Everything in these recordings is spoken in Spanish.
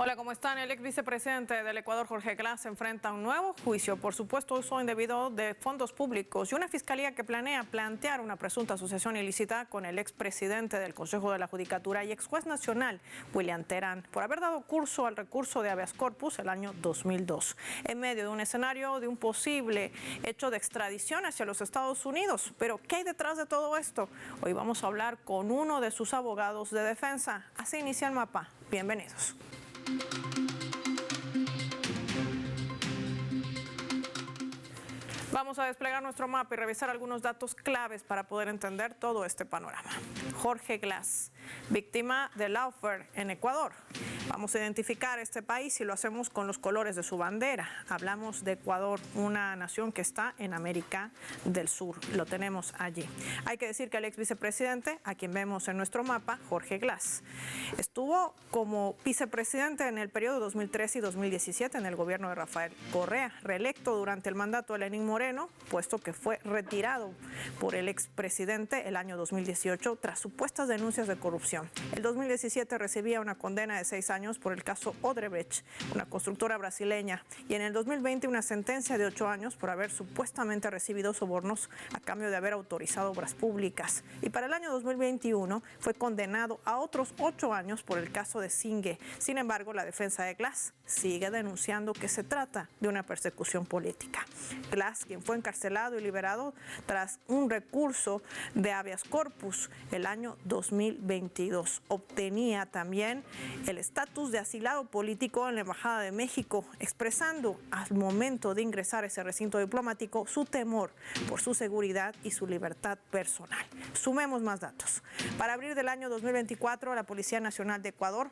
Hola, ¿cómo están? El ex vicepresidente del Ecuador, Jorge Glass, enfrenta un nuevo juicio por supuesto uso indebido de fondos públicos y una fiscalía que planea plantear una presunta asociación ilícita con el expresidente del Consejo de la Judicatura y ex juez nacional, William Terán, por haber dado curso al recurso de habeas corpus el año 2002, en medio de un escenario de un posible hecho de extradición hacia los Estados Unidos. Pero, ¿qué hay detrás de todo esto? Hoy vamos a hablar con uno de sus abogados de defensa. Así inicia el mapa. Bienvenidos. Vamos a desplegar nuestro mapa y revisar algunos datos claves para poder entender todo este panorama. Jorge Glass, víctima de lawfare en Ecuador. Vamos a identificar este país y lo hacemos con los colores de su bandera. Hablamos de Ecuador, una nación que está en América del Sur. Lo tenemos allí. Hay que decir que el ex vicepresidente, a quien vemos en nuestro mapa, Jorge Glass, estuvo como vicepresidente en el periodo 2013 y 2017 en el gobierno de Rafael Correa, reelecto durante el mandato de Lenín Moreno, puesto que fue retirado por el expresidente el año 2018 tras supuestas denuncias de corrupción. El 2017 recibía una condena de 6 años por el caso Odebrecht, una constructora brasileña, y en el 2020 una sentencia de 8 años por haber supuestamente recibido sobornos a cambio de haber autorizado obras públicas. Y para el año 2021 fue condenado a otros 8 años por el caso de Zingue. Sin embargo, la defensa de Glass sigue denunciando que se trata de una persecución política. Glass, quien fue encarcelado y liberado tras un recurso de habeas corpus el año 2022, obtenía también el estatus de asilado político en la Embajada de México, expresando al momento de ingresar a ese recinto diplomático su temor por su seguridad y su libertad personal. Sumemos más datos. Para abril del año 2024, la Policía Nacional de Ecuador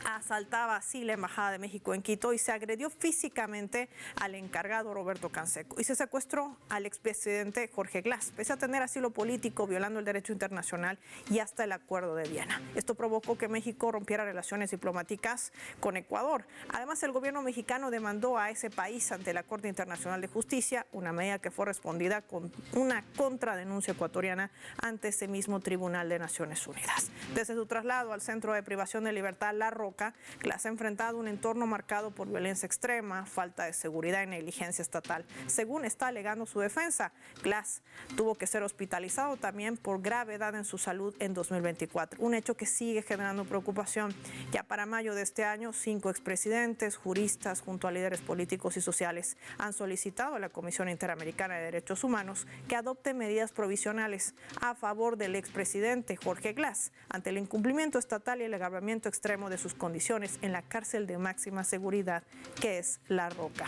asaltaba así la Embajada de México en Quito y se agredió físicamente al encargado Roberto Canseco y se secuestró al expresidente Jorge Glass, pese a tener asilo político, violando el derecho internacional y hasta el Acuerdo de Viena. Esto provocó que México rompiera relaciones diplomáticas con Ecuador. Además, el gobierno mexicano demandó a ese país ante la Corte Internacional de Justicia, una medida que fue respondida con una contradenuncia ecuatoriana ante ese mismo Tribunal de Naciones Unidas. Desde su traslado al Centro de Privación de Libertad La Roca, Glass ha enfrentado un entorno marcado por violencia extrema, falta de seguridad y negligencia estatal. Según está alegando su defensa, Glass tuvo que ser hospitalizado también por gravedad en su salud en 2024, un hecho que sigue generando preocupación. Ya para mayo de este año, 5 expresidentes, juristas, junto a líderes políticos y sociales, han solicitado a la Comisión Interamericana de Derechos Humanos que adopte medidas provisionales a favor del expresidente Jorge Glass ante el incumplimiento estatal y el agravamiento extremo de sus condiciones en la cárcel de máxima seguridad que es La Roca.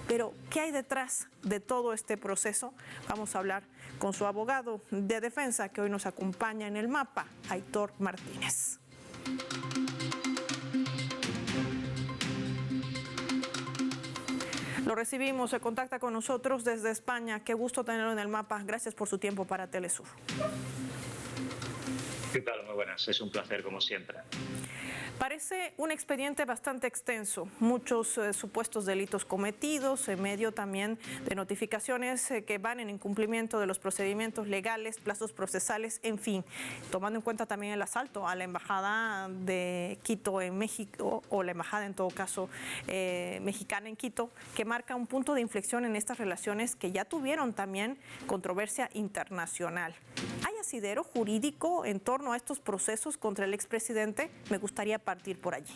Pero, ¿qué hay detrás de todo este proceso? Vamos a hablar con su abogado de defensa que hoy nos acompaña en el mapa, Aitor Martínez. Lo recibimos, se contacta con nosotros desde España. Qué gusto tenerlo en el mapa. Gracias por su tiempo para Telesur. ¿Qué tal? Muy buenas, es un placer como siempre. Parece un expediente bastante extenso, muchos supuestos delitos cometidos, en medio también de notificaciones que van en incumplimiento de los procedimientos legales, plazos procesales, en fin, tomando en cuenta también el asalto a la Embajada de Quito en México, o la Embajada en todo caso mexicana en Quito, que marca un punto de inflexión en estas relaciones que ya tuvieron también controversia internacional. ¿Hay asidero jurídico en torno a estos procesos contra el expresidente? Me gustaría partir por allí.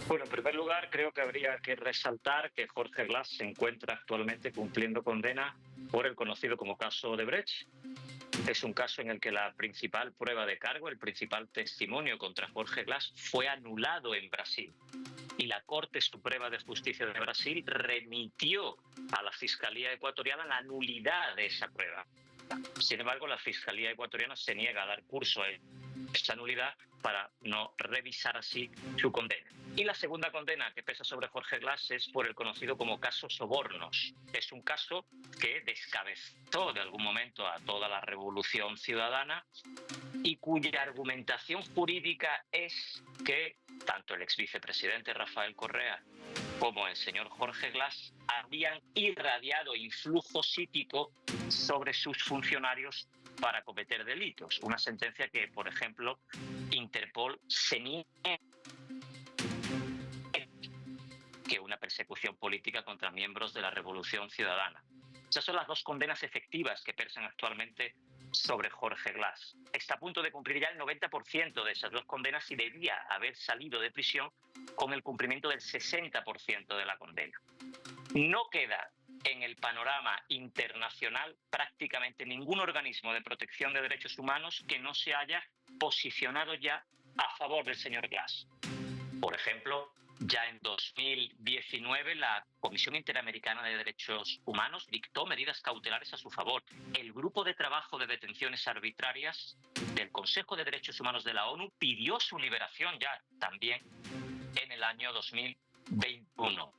Bueno, en primer lugar, creo que habría que resaltar que Jorge Glass se encuentra actualmente cumpliendo condena por el conocido como caso Odebrecht. Es un caso en el que la principal prueba de cargo, el principal testimonio contra Jorge Glass, fue anulado en Brasil. Y la Corte Suprema de Justicia de Brasil remitió a la Fiscalía ecuatoriana la nulidad de esa prueba. Sin embargo, la Fiscalía ecuatoriana se niega a dar curso a esta nulidad para no revisar así su condena. Y la segunda condena que pesa sobre Jorge Glass es por el conocido como caso Sobornos. Es un caso que descabezó de algún momento a toda la revolución ciudadana y cuya argumentación jurídica es que tanto el ex vicepresidente Rafael Correa como el señor Jorge Glass habían irradiado influjo psíquico sobre sus funcionarios para cometer delitos. Una sentencia que, por ejemplo, Interpol se niega que una persecución política contra miembros de la Revolución Ciudadana. Esas son las dos condenas efectivas que pesan actualmente sobre Jorge Glas. Está a punto de cumplir ya el 90% de esas dos condenas y debía haber salido de prisión con el cumplimiento del 60% de la condena. No queda en el panorama internacional prácticamente ningún organismo de protección de derechos humanos que no se haya posicionado ya a favor del señor Glas. Por ejemplo, ya en 2019 la Comisión Interamericana de Derechos Humanos dictó medidas cautelares a su favor. El Grupo de Trabajo de Detenciones Arbitrarias del Consejo de Derechos Humanos de la ONU pidió su liberación ya también en el año 2021.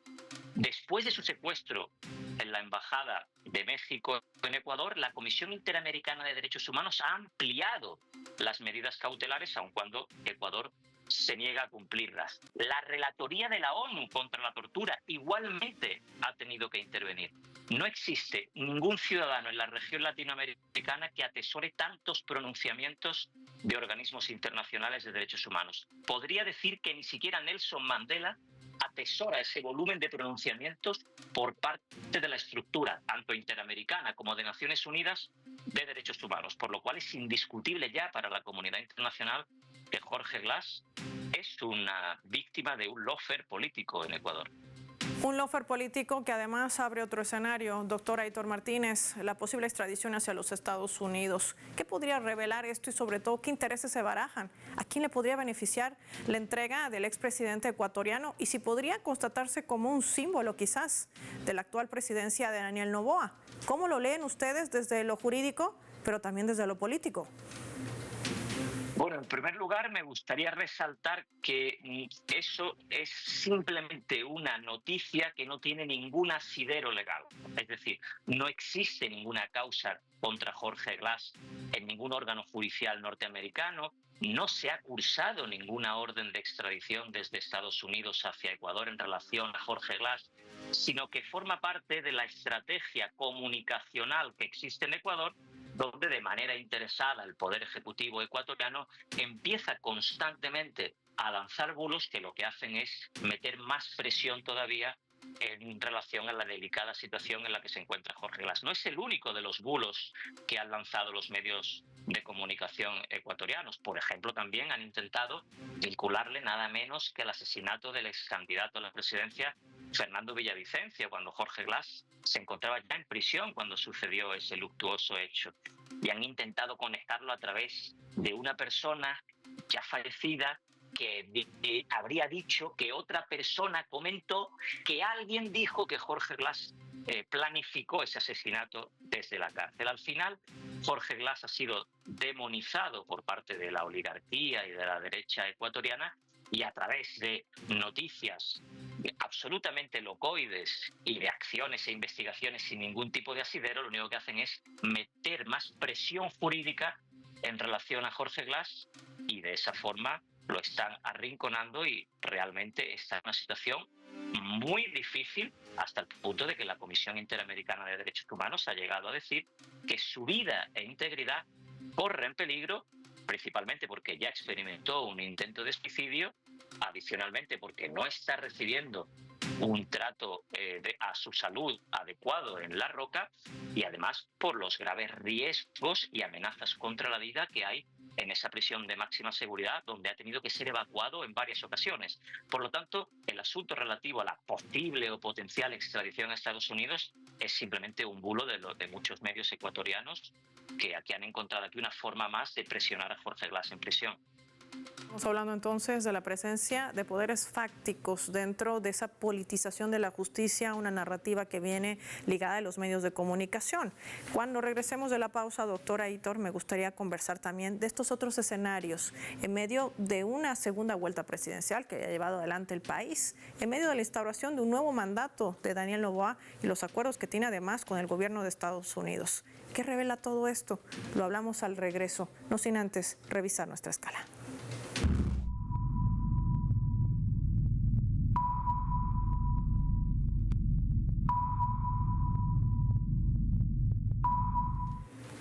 Después de su secuestro en la Embajada de México en Ecuador, la Comisión Interamericana de Derechos Humanos ha ampliado las medidas cautelares, aun cuando Ecuador se niega a cumplirlas. La Relatoría de la ONU contra la tortura igualmente ha tenido que intervenir. No existe ningún ciudadano en la región latinoamericana que atesore tantos pronunciamientos de organismos internacionales de derechos humanos. Podría decir que ni siquiera Nelson Mandela atesora ese volumen de pronunciamientos por parte de la estructura, tanto interamericana como de Naciones Unidas, de derechos humanos, por lo cual es indiscutible ya para la comunidad internacional que Jorge Glas es una víctima de un lawfare político en Ecuador. Un lawfare político que además abre otro escenario. Doctor Aitor Martínez, la posible extradición hacia los Estados Unidos. ¿Qué podría revelar esto y sobre todo qué intereses se barajan? ¿A quién le podría beneficiar la entrega del expresidente ecuatoriano? Y si podría constatarse como un símbolo quizás de la actual presidencia de Daniel Noboa. ¿Cómo lo leen ustedes desde lo jurídico, pero también desde lo político? Bueno, en primer lugar me gustaría resaltar que eso es simplemente una noticia que no tiene ningún asidero legal. Es decir, no existe ninguna causa contra Jorge Glas en ningún órgano judicial norteamericano, no se ha cursado ninguna orden de extradición desde Estados Unidos hacia Ecuador en relación a Jorge Glas, sino que forma parte de la estrategia comunicacional que existe en Ecuador, donde de manera interesada el Poder Ejecutivo ecuatoriano empieza constantemente a lanzar bulos que lo que hacen es meter más presión todavía en relación a la delicada situación en la que se encuentra Jorge Glas. No es el único de los bulos que han lanzado los medios de comunicación ecuatorianos. Por ejemplo, también han intentado vincularle nada menos que al asesinato del ex candidato a la presidencia Fernando Villavicencio, cuando Jorge Glas se encontraba ya en prisión cuando sucedió ese luctuoso hecho. Y han intentado conectarlo a través de una persona ya fallecida que habría dicho que otra persona comentó que alguien dijo que Jorge Glas planificó ese asesinato desde la cárcel. Al final, Jorge Glas ha sido demonizado por parte de la oligarquía y de la derecha ecuatoriana, y a través de noticias absolutamente locoides y de acciones e investigaciones sin ningún tipo de asidero, lo único que hacen es meter más presión jurídica en relación a Jorge Glas, y de esa forma lo están arrinconando y realmente está en una situación muy difícil, hasta el punto de que la Comisión Interamericana de Derechos Humanos ha llegado a decir que su vida e integridad corren peligro, principalmente porque ya experimentó un intento de suicidio, adicionalmente porque no está recibiendo un trato a su salud adecuado en La Roca, y además por los graves riesgos y amenazas contra la vida que hay en esa prisión de máxima seguridad, donde ha tenido que ser evacuado en varias ocasiones. Por lo tanto, el asunto relativo a la posible o potencial extradición a Estados Unidos es simplemente un bulo de muchos medios ecuatorianos que aquí han encontrado aquí una forma más de presionar a Jorge Glas en prisión. Estamos hablando entonces de la presencia de poderes fácticos dentro de esa politización de la justicia, una narrativa que viene ligada a los medios de comunicación. Cuando regresemos de la pausa, doctor Aitor, me gustaría conversar también de estos otros escenarios en medio de una segunda vuelta presidencial que haya llevado adelante el país, en medio de la instauración de un nuevo mandato de Daniel Noboa y los acuerdos que tiene además con el gobierno de Estados Unidos. ¿Qué revela todo esto? Lo hablamos al regreso, no sin antes revisar nuestra escala.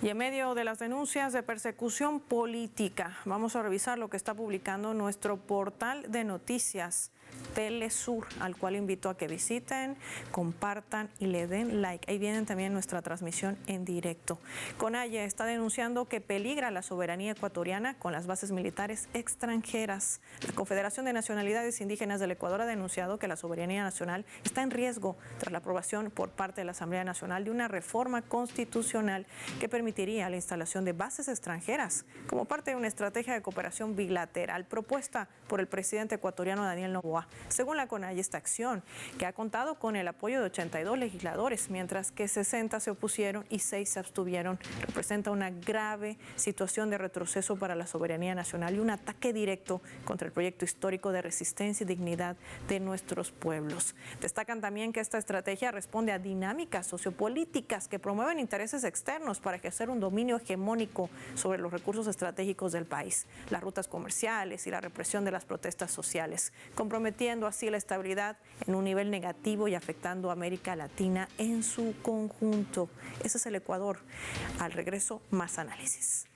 Y en medio de las denuncias de persecución política, vamos a revisar lo que está publicando nuestro portal de noticias Telesur, al cual invito a que visiten, compartan y le den like. Ahí viene también nuestra transmisión en directo. CONAIE está denunciando que peligra la soberanía ecuatoriana con las bases militares extranjeras. La Confederación de Nacionalidades Indígenas del Ecuador ha denunciado que la soberanía nacional está en riesgo tras la aprobación por parte de la Asamblea Nacional de una reforma constitucional que permitiría la instalación de bases extranjeras como parte de una estrategia de cooperación bilateral propuesta por el presidente ecuatoriano Daniel Noboa. Según la CONAIE, esta acción, que ha contado con el apoyo de 82 legisladores, mientras que 60 se opusieron y 6 se abstuvieron, representa una grave situación de retroceso para la soberanía nacional y un ataque directo contra el proyecto histórico de resistencia y dignidad de nuestros pueblos. Destacan también que esta estrategia responde a dinámicas sociopolíticas que promueven intereses externos para ejercer un dominio hegemónico sobre los recursos estratégicos del país, las rutas comerciales y la represión de las protestas sociales, comprometiendo así la estabilidad en un nivel negativo y afectando a América Latina en su conjunto. Ese es el Ecuador. Al regreso, más análisis.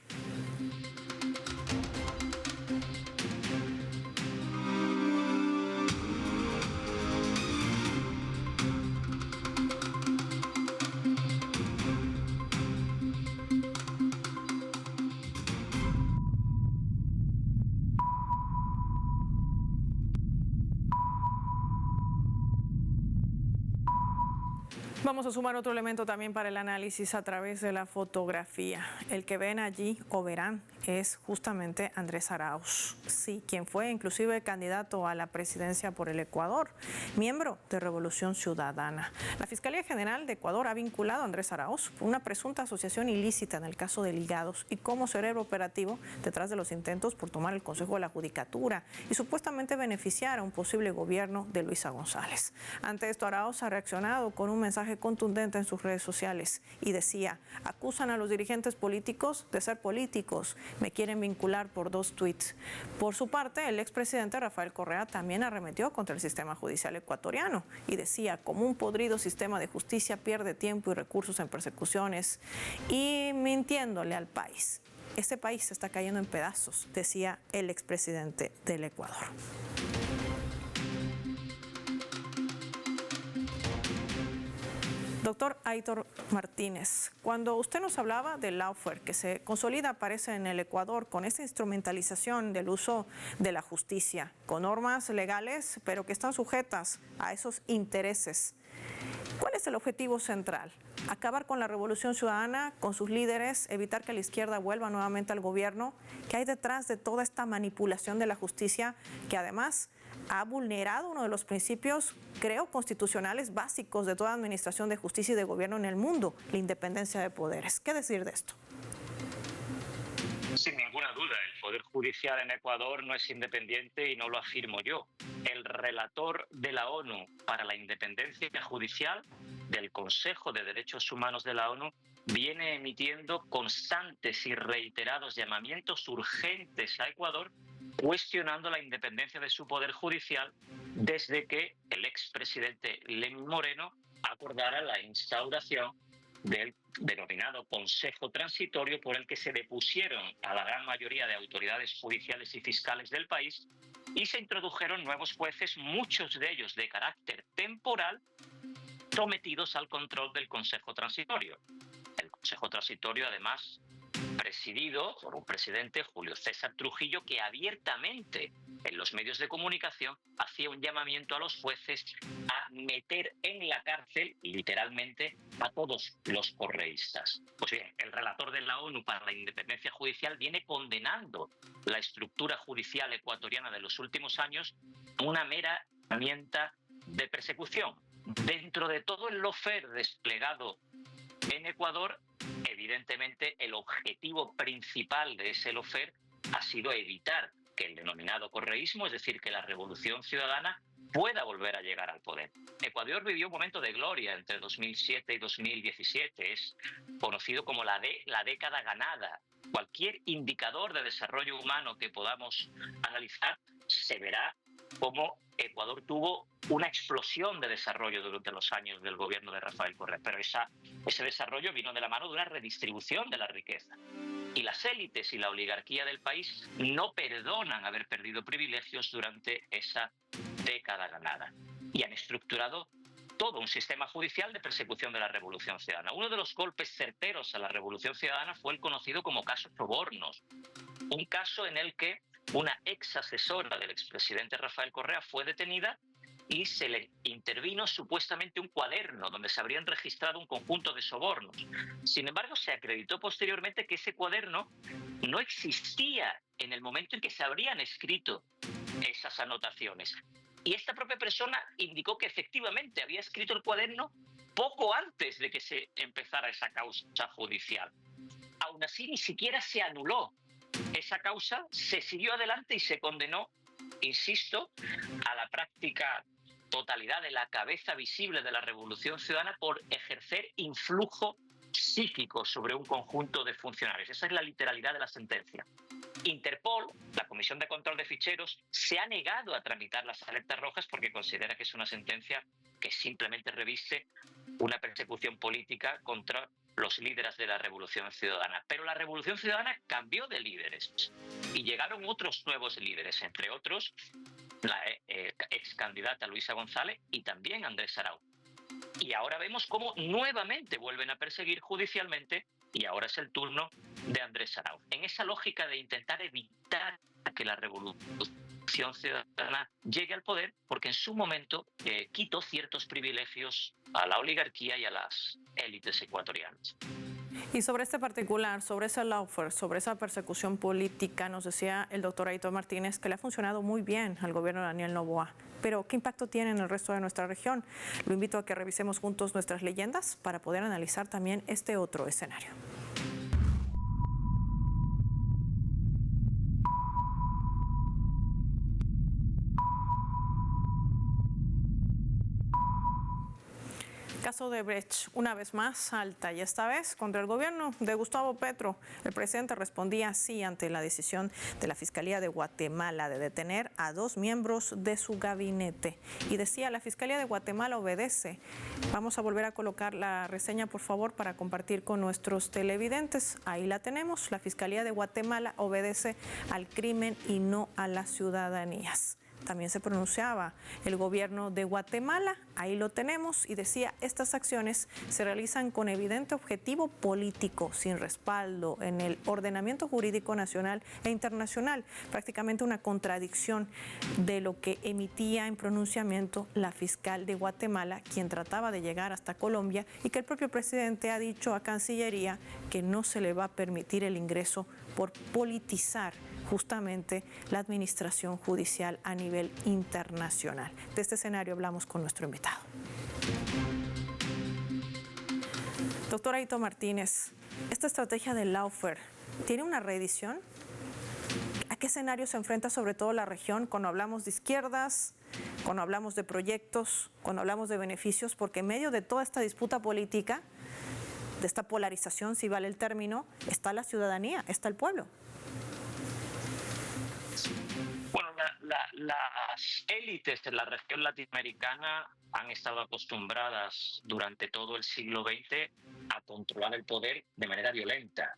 Vamos a sumar otro elemento también para el análisis a través de la fotografía. El que ven allí o verán es justamente Andrés Arauz, sí, quien fue inclusive candidato a la presidencia por el Ecuador, miembro de Revolución Ciudadana. La Fiscalía General de Ecuador ha vinculado a Andrés Arauz por una presunta asociación ilícita en el caso de Ligados y como cerebro operativo detrás de los intentos por tomar el Consejo de la Judicatura y supuestamente beneficiar a un posible gobierno de Luisa González. Ante esto, Arauz ha reaccionado con un mensaje contundente en sus redes sociales y decía: acusan a los dirigentes políticos de ser políticos, me quieren vincular por 2 tweets. Por su parte, el expresidente Rafael Correa también arremetió contra el sistema judicial ecuatoriano y decía: como un podrido sistema de justicia pierde tiempo y recursos en persecuciones y mintiéndole al país. Este país se está cayendo en pedazos, decía el expresidente del Ecuador. Doctor Aitor Martínez, cuando usted nos hablaba del lawfare que se consolida, parece en el Ecuador, con esta instrumentalización del uso de la justicia, con normas legales, pero que están sujetas a esos intereses, ¿cuál es el objetivo central? ¿Acabar con la revolución ciudadana, con sus líderes, evitar que la izquierda vuelva nuevamente al gobierno? ¿Qué hay detrás de toda esta manipulación de la justicia que además ha vulnerado uno de los principios, creo, constitucionales básicos de toda administración de justicia y de gobierno en el mundo, la independencia de poderes? ¿Qué decir de esto? Sin ninguna duda, el Poder Judicial en Ecuador no es independiente y no lo afirmo yo. El relator de la ONU para la independencia judicial del Consejo de Derechos Humanos de la ONU viene emitiendo constantes y reiterados llamamientos urgentes a Ecuador cuestionando la independencia de su Poder Judicial desde que el expresidente Lenín Moreno acordara la instauración del denominado Consejo Transitorio, por el que se depusieron a la gran mayoría de autoridades judiciales y fiscales del país y se introdujeron nuevos jueces, muchos de ellos de carácter temporal, sometidos al control del Consejo Transitorio. El Consejo Transitorio, además, presidido por un presidente, Julio César Trujillo, que abiertamente en los medios de comunicación hacía un llamamiento a los jueces a meter en la cárcel, literalmente, a todos los correístas. Pues bien, el relator de la ONU para la independencia judicial viene condenando la estructura judicial ecuatoriana de los últimos años a una mera herramienta de persecución. Dentro de todo el lawfare desplegado en Ecuador, evidentemente el objetivo principal de ese lawfare ha sido evitar que el denominado correísmo, es decir, que la revolución ciudadana, pueda volver a llegar al poder. Ecuador vivió un momento de gloria entre 2007 y 2017, es conocido como la década ganada. Cualquier indicador de desarrollo humano que podamos analizar se verá como Ecuador tuvo una explosión de desarrollo durante los años del gobierno de Rafael Correa, pero ese desarrollo vino de la mano de una redistribución de la riqueza. Y las élites y la oligarquía del país no perdonan haber perdido privilegios durante esa década ganada y han estructurado todo un sistema judicial de persecución de la Revolución Ciudadana. Uno de los golpes certeros a la Revolución Ciudadana fue el conocido como caso Sobornos, un caso en el que una ex asesora del expresidente Rafael Correa fue detenida y se le intervino supuestamente un cuaderno donde se habrían registrado un conjunto de sobornos. Sin embargo, se acreditó posteriormente que ese cuaderno no existía en el momento en que se habrían escrito esas anotaciones. Y esta propia persona indicó que efectivamente había escrito el cuaderno poco antes de que se empezara esa causa judicial. Aún así, ni siquiera se anuló esa causa, se siguió adelante y se condenó, insisto, a la práctica totalidad de la cabeza visible de la Revolución Ciudadana por ejercer influjo psíquico sobre un conjunto de funcionarios. Esa es la literalidad de la sentencia. Interpol, la Comisión de Control de Ficheros, se ha negado a tramitar las alertas rojas porque considera que es una sentencia que simplemente reviste una persecución política contra los líderes de la Revolución Ciudadana. Pero la Revolución Ciudadana cambió de líderes y llegaron otros nuevos líderes, entre otros la ex candidata Luisa González y también Andrés Arauz. Y ahora vemos cómo nuevamente vuelven a perseguir judicialmente y ahora es el turno de Andrés Arauz. En esa lógica de intentar evitar que la Revolución Ciudadana llegue al poder, porque en su momento quitó ciertos privilegios a la oligarquía y a las élites ecuatorianas. Y sobre este particular, sobre ese lawfare, sobre esa persecución política, nos decía el doctor Aitor Martínez que le ha funcionado muy bien al gobierno de Daniel Noboa. Pero, ¿qué impacto tiene en el resto de nuestra región? Lo invito a que revisemos juntos nuestras leyendas para poder analizar también este otro escenario. Caso de Brecht, una vez más salta, y esta vez contra el gobierno de Gustavo Petro. El presidente respondía así ante la decisión de la Fiscalía de Guatemala de detener a 2 miembros de su gabinete. Y decía, la Fiscalía de Guatemala obedece. Vamos a volver a colocar la reseña, por favor, para compartir con nuestros televidentes. Ahí la tenemos. La Fiscalía de Guatemala obedece al crimen y no a las ciudadanías. También se pronunciaba el gobierno de Guatemala, ahí lo tenemos, y decía, estas acciones se realizan con evidente objetivo político, sin respaldo en el ordenamiento jurídico nacional e internacional, prácticamente una contradicción de lo que emitía en pronunciamiento la fiscal de Guatemala, quien trataba de llegar hasta Colombia, y que el propio presidente ha dicho a Cancillería que no se le va a permitir el ingreso por politizar justamente la administración judicial a nivel internacional. De este escenario hablamos con nuestro invitado. Doctor Aitor Martínez, ¿esta estrategia del lawfare tiene una reedición? ¿A qué escenario se enfrenta sobre todo la región cuando hablamos de izquierdas, cuando hablamos de proyectos, cuando hablamos de beneficios? Porque en medio de toda esta disputa política, de esta polarización, si vale el término, está la ciudadanía, está el pueblo. Bueno, las élites de la región latinoamericana han estado acostumbradas durante todo el siglo XX a controlar el poder de manera violenta.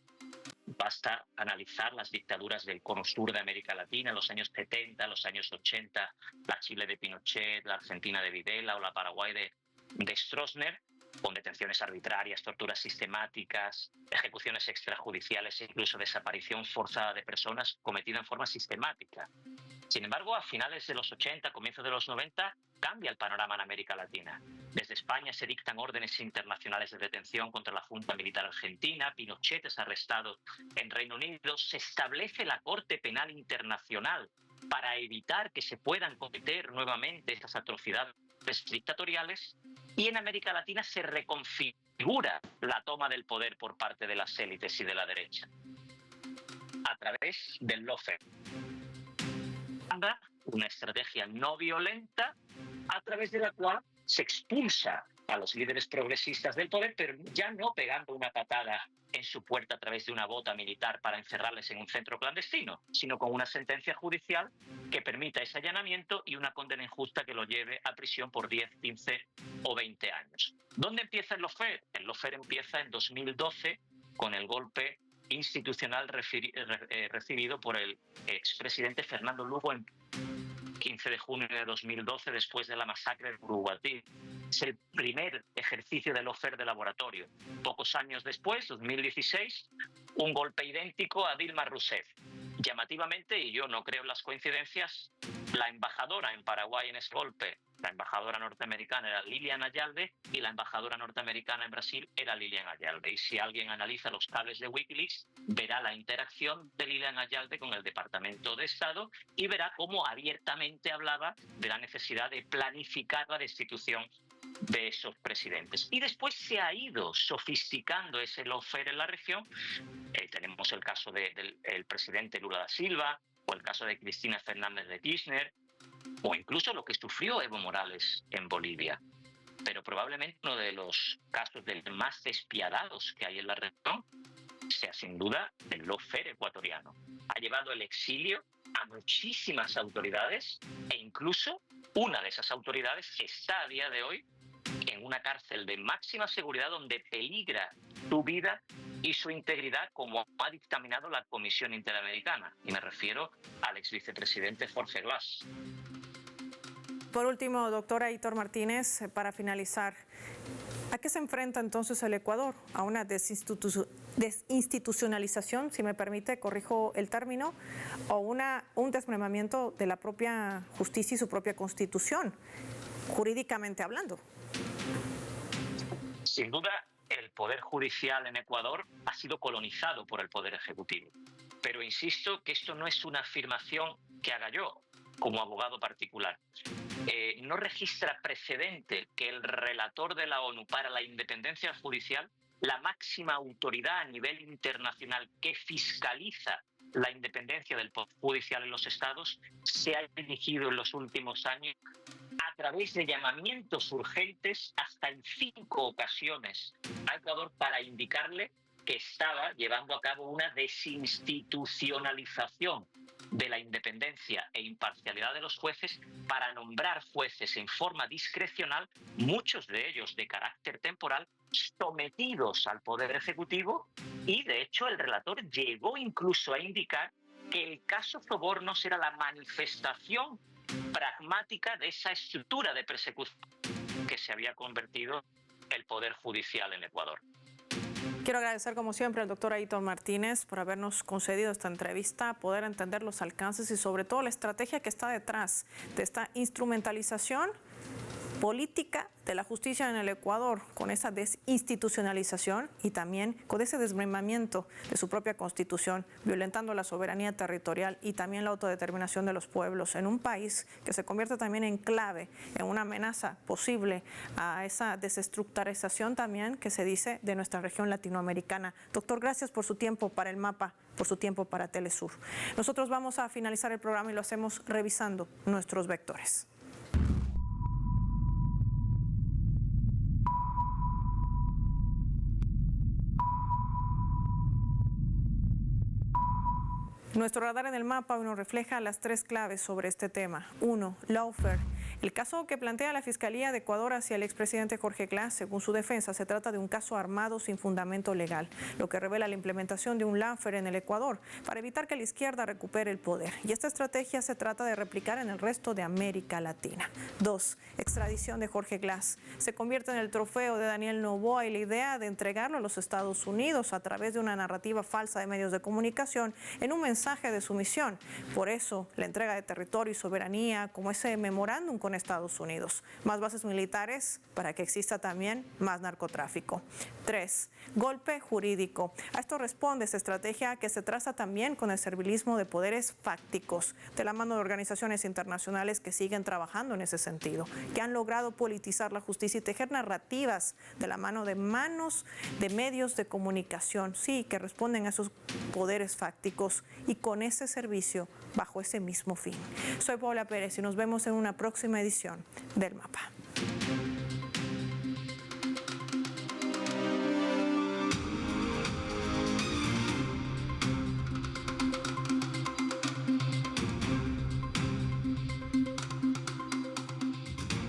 Basta analizar las dictaduras del cono sur de América Latina, los años 70, los años 80, la Chile de Pinochet, la Argentina de Videla o la Paraguay de Stroessner, con detenciones arbitrarias, torturas sistemáticas, ejecuciones extrajudiciales e incluso desaparición forzada de personas cometida en forma sistemática. Sin embargo, a finales de los 80, comienzos de los 90, cambia el panorama en América Latina. Desde España se dictan órdenes internacionales de detención contra la Junta Militar Argentina, Pinochet es arrestado en Reino Unido, se establece la Corte Penal Internacional para evitar que se puedan cometer nuevamente esas atrocidades dictatoriales, y en América Latina se reconfigura la toma del poder por parte de las élites y de la derecha a través del lawfare. Una estrategia no violenta a través de la cual se expulsa a los líderes progresistas del poder, pero ya no pegando una patada en su puerta a través de una bota militar para encerrarles en un centro clandestino, sino con una sentencia judicial que permita ese allanamiento y una condena injusta que lo lleve a prisión por 10, 15 o 20 años. ¿Dónde empieza el lawfare? El lawfare empieza en 2012 con el golpe institucional recibido por el expresidente Fernando Lugo 15 de junio de 2012, después de la masacre de Uruguatí. Es el primer ejercicio del lawfare de laboratorio. Pocos años después, 2016, un golpe idéntico a Dilma Rousseff. Llamativamente, y yo no creo en las coincidencias, la embajadora en Paraguay en ese golpe, la embajadora norteamericana era Lilian Ayalde y la embajadora norteamericana en Brasil era Lilian Ayalde. Y si alguien analiza los cables de Wikileaks, verá la interacción de Lilian Ayalde con el Departamento de Estado y verá cómo abiertamente hablaba de la necesidad de planificar la destitución de esos presidentes. Y después se ha ido sofisticando ese lawfare en la región. Tenemos el caso del presidente Lula da Silva, o el caso de Cristina Fernández de Kirchner, o incluso lo que sufrió Evo Morales en Bolivia. Pero probablemente uno de los casos más despiadados que hay en la región sea sin duda el lawfare ecuatoriano. Ha llevado el exilio a muchísimas autoridades e incluso una de esas autoridades está a día de hoy en una cárcel de máxima seguridad donde peligra su vida y su integridad, como ha dictaminado la Comisión Interamericana. Y me refiero al ex vicepresidente Jorge Glass. Por último, doctora Aitor Martínez, para finalizar, ¿a qué se enfrenta entonces el Ecuador? ¿A una desinstitucionalización, si me permite, corrijo el término, o un desmembramiento de la propia justicia y su propia constitución, jurídicamente hablando? Sin duda, el poder judicial en Ecuador ha sido colonizado por el poder ejecutivo. Pero insisto que esto no es una afirmación que haga yo como abogado particular. No registra precedente que el relator de la ONU para la independencia judicial, la máxima autoridad a nivel internacional que fiscaliza la independencia del poder judicial en los estados, se ha dirigido en los últimos años a través de llamamientos urgentes hasta en 5 ocasiones a Ecuador para indicarle que estaba llevando a cabo una desinstitucionalización de la independencia e imparcialidad de los jueces para nombrar jueces en forma discrecional, muchos de ellos de carácter temporal, sometidos al Poder Ejecutivo, y de hecho el relator llegó incluso a indicar que el caso Sobornos era la manifestación pragmática de esa estructura de persecución que se había convertido el Poder Judicial en Ecuador. Quiero agradecer como siempre al doctor Aitor Martínez por habernos concedido esta entrevista, poder entender los alcances y sobre todo la estrategia que está detrás de esta instrumentalización política de la justicia en el Ecuador, con esa desinstitucionalización y también con ese desmembramiento de su propia constitución, violentando la soberanía territorial y también la autodeterminación de los pueblos en un país que se convierte también en clave, en una amenaza posible a esa desestructurización también que se dice de nuestra región latinoamericana. Doctor, gracias por su tiempo para el mapa, por su tiempo para Telesur. Nosotros vamos a finalizar el programa y lo hacemos revisando nuestros vectores. Nuestro radar en el mapa hoy nos refleja las 3 claves sobre este tema. 1. Lawfare. El caso que plantea la Fiscalía de Ecuador hacia el expresidente Jorge Glass, según su defensa, se trata de un caso armado sin fundamento legal, lo que revela la implementación de un lawfare en el Ecuador para evitar que la izquierda recupere el poder. Y esta estrategia se trata de replicar en el resto de América Latina. 2. Extradición de Jorge Glass. Se convierte en el trofeo de Daniel Noboa y la idea de entregarlo a los Estados Unidos a través de una narrativa falsa de medios de comunicación en un mensaje de sumisión. Por eso, la entrega de territorio y soberanía, como ese memorándum con Estados Unidos. Más bases militares para que exista también más narcotráfico. 3. Golpe jurídico. A esto responde esta estrategia que se traza también con el servilismo de poderes fácticos, de la mano de organizaciones internacionales que siguen trabajando en ese sentido, que han logrado politizar la justicia y tejer narrativas de la mano de medios de comunicación, sí, que responden a esos poderes fácticos y con ese servicio bajo ese mismo fin. Soy Paula Pérez y nos vemos en una próxima edición del Mapa.